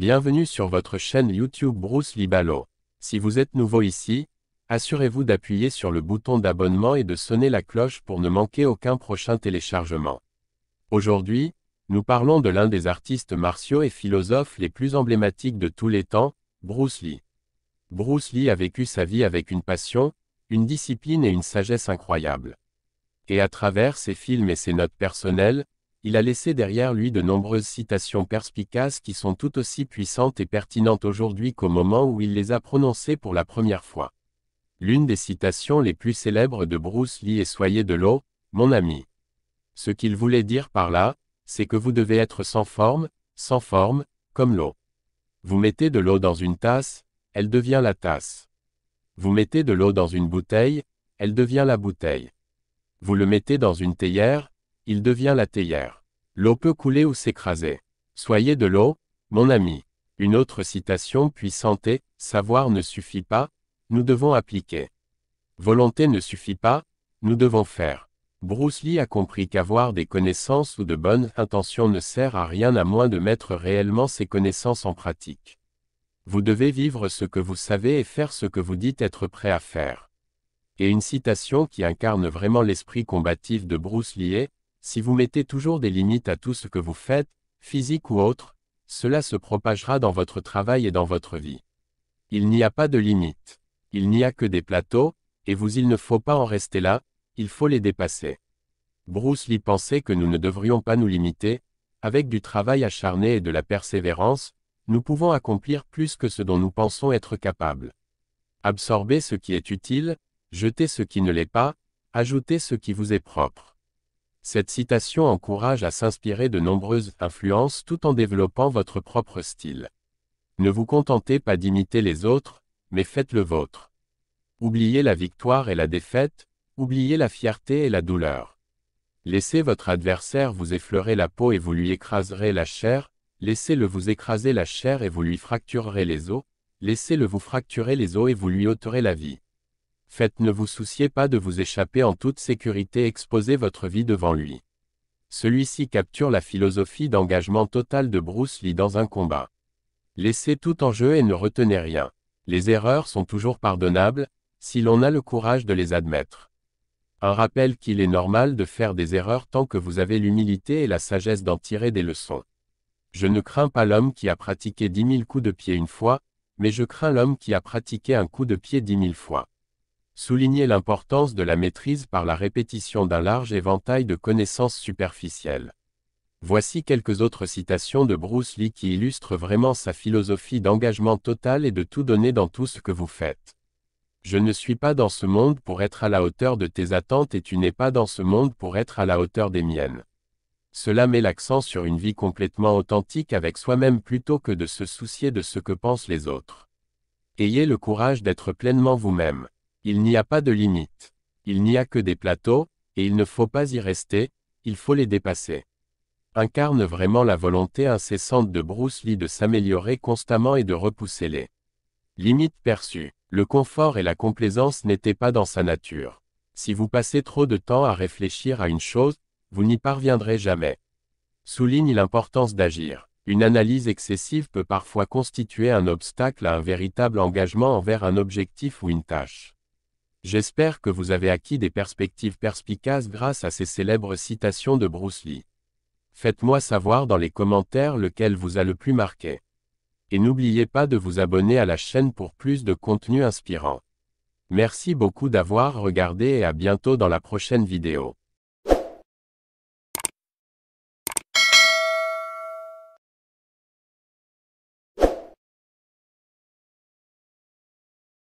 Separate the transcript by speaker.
Speaker 1: Bienvenue sur votre chaîne YouTube Bruce Lee Balo. Si vous êtes nouveau ici, assurez-vous d'appuyer sur le bouton d'abonnement et de sonner la cloche pour ne manquer aucun prochain téléchargement. Aujourd'hui, nous parlons de l'un des artistes martiaux et philosophes les plus emblématiques de tous les temps, Bruce Lee. Bruce Lee a vécu sa vie avec une passion, une discipline et une sagesse incroyables. Et à travers ses films et ses notes personnelles, il a laissé derrière lui de nombreuses citations perspicaces qui sont tout aussi puissantes et pertinentes aujourd'hui qu'au moment où il les a prononcées pour la première fois. L'une des citations les plus célèbres de Bruce Lee est « Soyez de l'eau, mon ami ». Ce qu'il voulait dire par là, c'est que vous devez être sans forme, comme l'eau. Vous mettez de l'eau dans une tasse, elle devient la tasse. Vous mettez de l'eau dans une bouteille, elle devient la bouteille. Vous le mettez dans une théière, il devient la théière. L'eau peut couler ou s'écraser. Soyez de l'eau, mon ami. Une autre citation puissante est « Savoir ne suffit pas, nous devons appliquer. Volonté ne suffit pas, nous devons faire ». Bruce Lee a compris qu'avoir des connaissances ou de bonnes intentions ne sert à rien à moins de mettre réellement ces connaissances en pratique. Vous devez vivre ce que vous savez et faire ce que vous dites être prêt à faire. Et une citation qui incarne vraiment l'esprit combatif de Bruce Lee est « Si vous mettez toujours des limites à tout ce que vous faites, physique ou autre, cela se propagera dans votre travail et dans votre vie. Il n'y a pas de limites. Il n'y a que des plateaux, et il ne faut pas en rester là, il faut les dépasser. » Bruce Lee pensait que nous ne devrions pas nous limiter, avec du travail acharné et de la persévérance, nous pouvons accomplir plus que ce dont nous pensons être capables. Absorbez ce qui est utile, jetez ce qui ne l'est pas, ajoutez ce qui vous est propre. Cette citation encourage à s'inspirer de nombreuses influences tout en développant votre propre style. Ne vous contentez pas d'imiter les autres, mais faites le vôtre. Oubliez la victoire et la défaite, oubliez la fierté et la douleur. Laissez votre adversaire vous effleurer la peau et vous lui écraserez la chair, laissez-le vous écraser la chair et vous lui fracturerez les os, laissez-le vous fracturer les os et vous lui ôterez la vie. Ne vous souciez pas de vous échapper en toute sécurité, exposez votre vie devant lui. Celui-ci capture la philosophie d'engagement total de Bruce Lee dans un combat. Laissez tout en jeu et ne retenez rien. Les erreurs sont toujours pardonnables, si l'on a le courage de les admettre. Un rappel qu'il est normal de faire des erreurs tant que vous avez l'humilité et la sagesse d'en tirer des leçons. Je ne crains pas l'homme qui a pratiqué 10 000 coups de pied une fois, mais je crains l'homme qui a pratiqué un coup de pied 10 000 fois. Soulignez l'importance de la maîtrise par la répétition d'un large éventail de connaissances superficielles. Voici quelques autres citations de Bruce Lee qui illustrent vraiment sa philosophie d'engagement total et de tout donner dans tout ce que vous faites. Je ne suis pas dans ce monde pour être à la hauteur de tes attentes et tu n'es pas dans ce monde pour être à la hauteur des miennes. Cela met l'accent sur une vie complètement authentique avec soi-même plutôt que de se soucier de ce que pensent les autres. Ayez le courage d'être pleinement vous-même. Il n'y a pas de limite. Il n'y a que des plateaux, et il ne faut pas y rester, il faut les dépasser. Incarne vraiment la volonté incessante de Bruce Lee de s'améliorer constamment et de repousser les limites perçues. Le confort et la complaisance n'étaient pas dans sa nature. Si vous passez trop de temps à réfléchir à une chose, vous n'y parviendrez jamais. Souligne l'importance d'agir. Une analyse excessive peut parfois constituer un obstacle à un véritable engagement envers un objectif ou une tâche. J'espère que vous avez acquis des perspectives perspicaces grâce à ces célèbres citations de Bruce Lee. Faites-moi savoir dans les commentaires lequel vous a le plus marqué. Et n'oubliez pas de vous abonner à la chaîne pour plus de contenu inspirant. Merci beaucoup d'avoir regardé et à bientôt dans la prochaine vidéo.